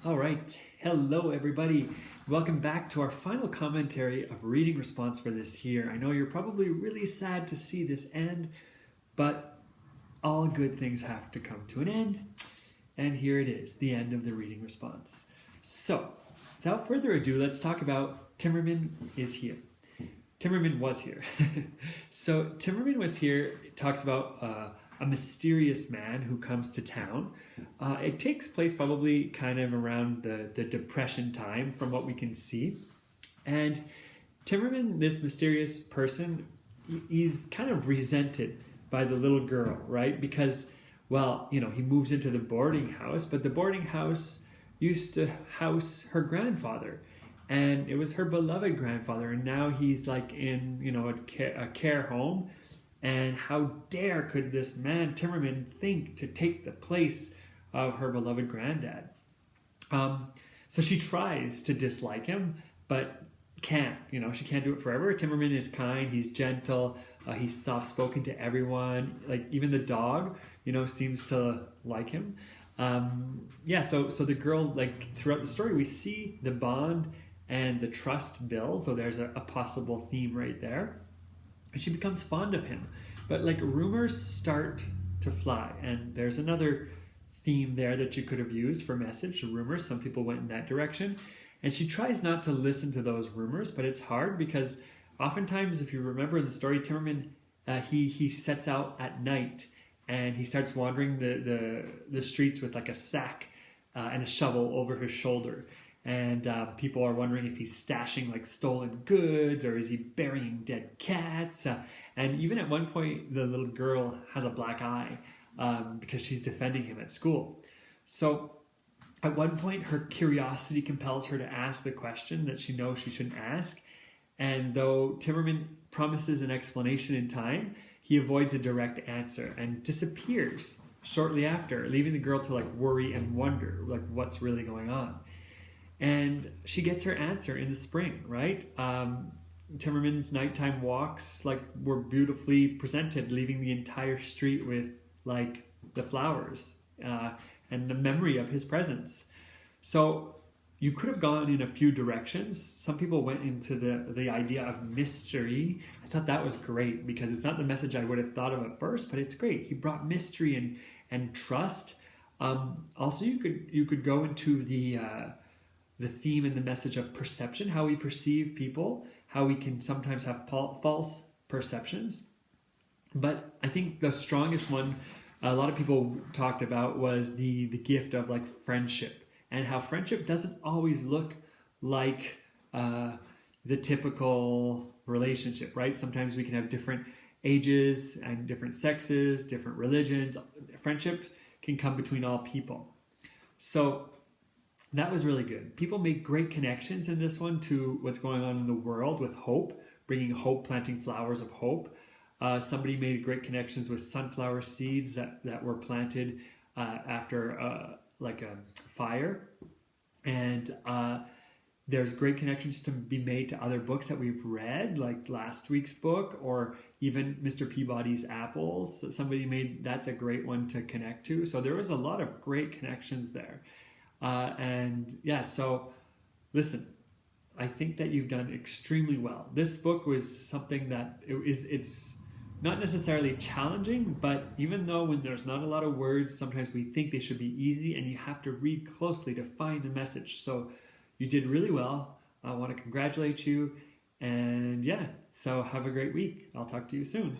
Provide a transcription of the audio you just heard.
All right. Hello, everybody. Welcome back to our final commentary of reading response for this year. I know you're probably really sad to see this end, but all good things have to come to an end. And here it is, the end of the reading response. So, without further ado, let's talk about Timmerman is here. Timmerman was here. So, Timmerman was here. It talks about a mysterious man who comes to town. It takes place probably kind of around the Depression time from what we can see. And Timmerman, this mysterious person, he's kind of resented by the little girl, right? Because, well, he moves into the boarding house, but the boarding house used to house her grandfather. And it was her beloved grandfather. And now he's like in, a care home. And how dare could this man, Timmerman, think to take the place of her beloved granddad? So she tries to dislike him, but can't. She can't do it forever. Timmerman is kind. He's gentle. He's soft-spoken to everyone. Like even the dog, seems to like him. So the girl, like throughout the story, we see the bond and the trust build. So there's a possible theme right there. And she becomes fond of him. But like rumors start to fly. And there's another theme there that you could have used for message, rumors. Some people went in that direction. And she tries not to listen to those rumors, but it's hard because oftentimes, if you remember in the story, Timmerman, he sets out at night and he starts wandering the streets with like a sack and a shovel over his shoulder. And people are wondering if he's stashing like stolen goods or is he burying dead cats. And even at one point, the little girl has a black eye because she's defending him at school. So at one point, her curiosity compels her to ask the question that she knows she shouldn't ask. And though Timmerman promises an explanation in time, he avoids a direct answer and disappears shortly after, leaving the girl to like worry and wonder like what's really going on. And she gets her answer in the spring, right? Timmerman's nighttime walks were beautifully presented, leaving the entire street with like the flowers and the memory of his presence. So you could have gone in a few directions. Some people went into the idea of mystery. I thought that was great because it's not the message I would have thought of at first, but it's great. He brought mystery and trust. Also, you could go into the theme and the message of perception, how we perceive people, how we can sometimes have false perceptions. But I think the strongest one a lot of people talked about was the gift of like friendship, and how friendship doesn't always look like the typical relationship, right? Sometimes we can have different ages and different sexes, different religions. Friendship can come between all people. So that was really good. People made great connections in this one to what's going on in the world with hope, bringing hope, planting flowers of hope. Somebody made great connections with sunflower seeds that were planted after a fire. And there's great connections to be made to other books that we've read, like last week's book, or even Mr. Peabody's Apples that somebody made. That's a great one to connect to. So there was a lot of great connections there. So listen, I think that you've done extremely well. This book was something that it's not necessarily challenging, but even though when there's not a lot of words, sometimes we think they should be easy and you have to read closely to find the message. So you did really well. I want to congratulate you. And so have a great week. I'll talk to you soon.